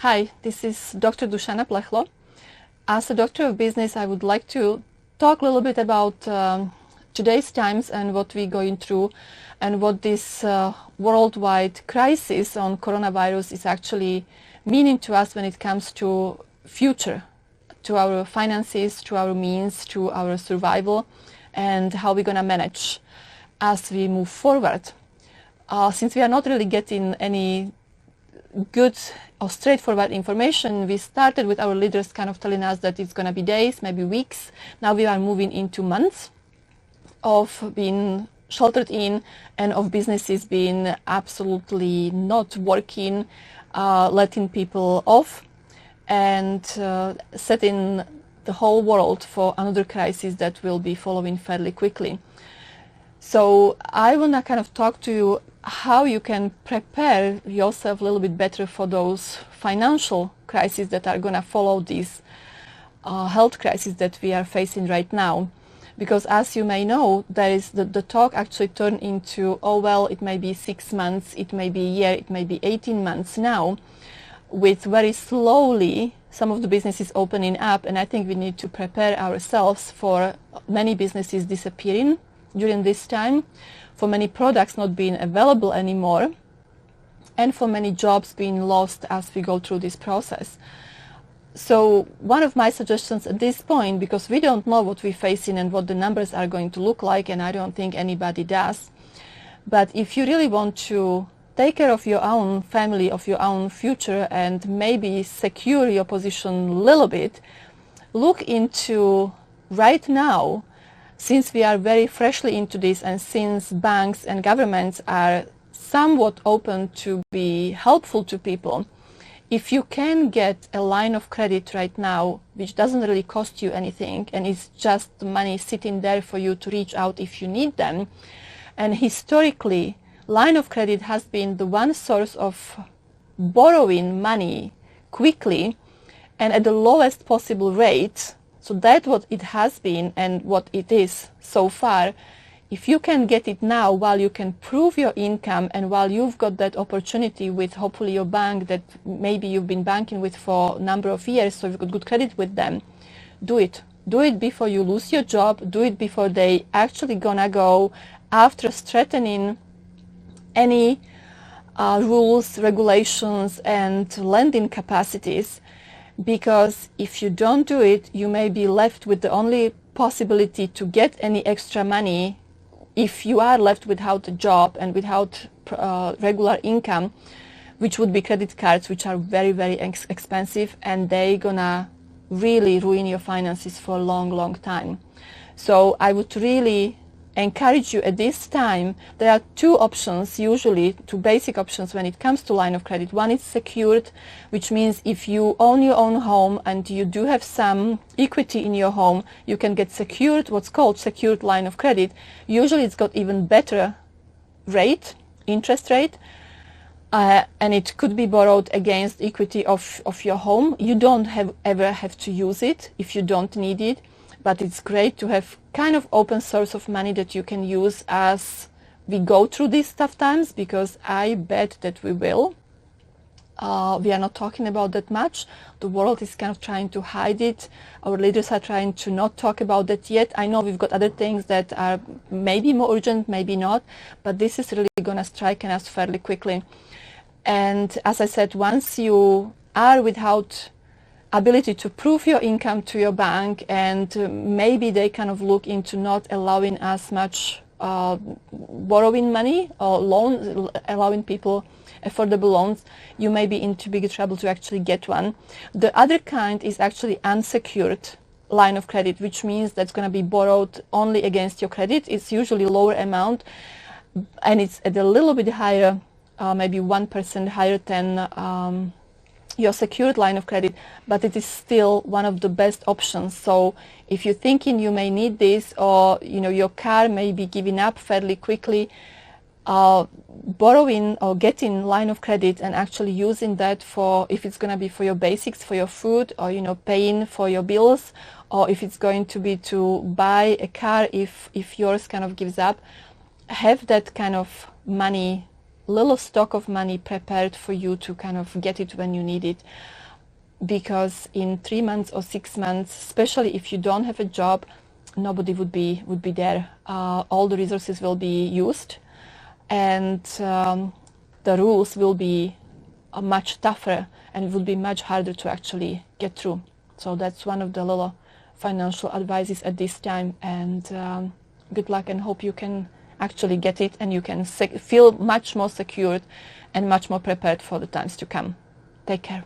Hi, this is Dr. Dušana Plechlo. As a doctor of business, I would like to talk a little bit about today's times and what we're going through and what this worldwide crisis on coronavirus is actually meaning to us when it comes to future, to our finances, to our means, to our survival, and how we're going to manage as we move forward. Since we are not really getting any good or straightforward information, we started with our leaders kind of telling us that it's going to be days, maybe weeks. Now we are moving into months of being sheltered in and of businesses being absolutely not working, letting people off, and setting the whole world for another crisis that will be following fairly quickly. So I want to kind of talk to you how you can prepare yourself a little bit better for those financial crises that are going to follow these health crises that we are facing right now. Because as you may know, there is the talk actually turned into, oh well, it may be 6 months, it may be a year, it may be 18 months now, with very slowly some of the businesses opening up. And I think we need to prepare ourselves for many businesses disappearing during this time, for many products not being available anymore, and for many jobs being lost as we go through this process. So one of my suggestions at this point, because we don't know what we're facing and what the numbers are going to look like, and I don't think anybody does, but if you really want to take care of your own family, of your own future, and maybe secure your position a little bit, look into right now, since we are very freshly into this and since banks and governments are somewhat open to be helpful to people, if you can get a line of credit right now, which doesn't really cost you anything and is just money sitting there for you to reach out if you need them. And historically, line of credit has been the one source of borrowing money quickly and at the lowest possible rate. So that's what it has been and what it is so far. If you can get it now while you can prove your income and while you've got that opportunity with hopefully your bank that maybe you've been banking with for a number of years, so you've got good credit with them, do it. Do it before you lose your job. Do it before they actually gonna go after strengthening any rules, regulations, and lending capacities. Because if you don't do it, you may be left with the only possibility to get any extra money if you are left without a job and without regular income, which would be credit cards, which are very, very expensive, and they're gonna really ruin your finances for a long, long time. So I would really encourage you at this time. There are two options, usually two basic options when it comes to line of credit. One is secured, which means if you own your own home and you do have some equity in your home, you can get secured, what's called secured line of credit. Usually it's got even better rate, interest rate, and it could be borrowed against equity of your home. You don't ever have to use it if you don't need it. But it's great to have kind of open source of money that you can use as we go through these tough times, because I bet that we will. We are not talking about that much. The world is kind of trying to hide it. Our leaders are trying to not talk about that yet. I know we've got other things that are maybe more urgent, maybe not, but this is really going to strike us fairly quickly. And as I said, once you are without ability to prove your income to your bank, and maybe they kind of look into not allowing as much borrowing money or loans, allowing people affordable loans, you may be into big trouble to actually get one. The other kind is actually unsecured line of credit, which means that's going to be borrowed only against your credit. It's usually lower amount, and it's at a little bit higher, maybe 1% higher than your secured line of credit, but it is still one of the best options. So if you're thinking you may need this, or your car may be giving up fairly quickly, borrowing or getting line of credit and actually using that for, if it's going to be for your basics, for your food, or paying for your bills, or if it's going to be to buy a car if yours kind of gives up, have that kind of money little stock of money prepared for you to kind of get it when you need it, because in 3 months or 6 months, especially if you don't have a job, nobody would be there. All the resources will be used, and the rules will be much tougher, and it will be much harder to actually get through. So that's one of the little financial advices at this time, and good luck, and hope you can actually get it, and you can feel much more secured and much more prepared for the times to come. Take care.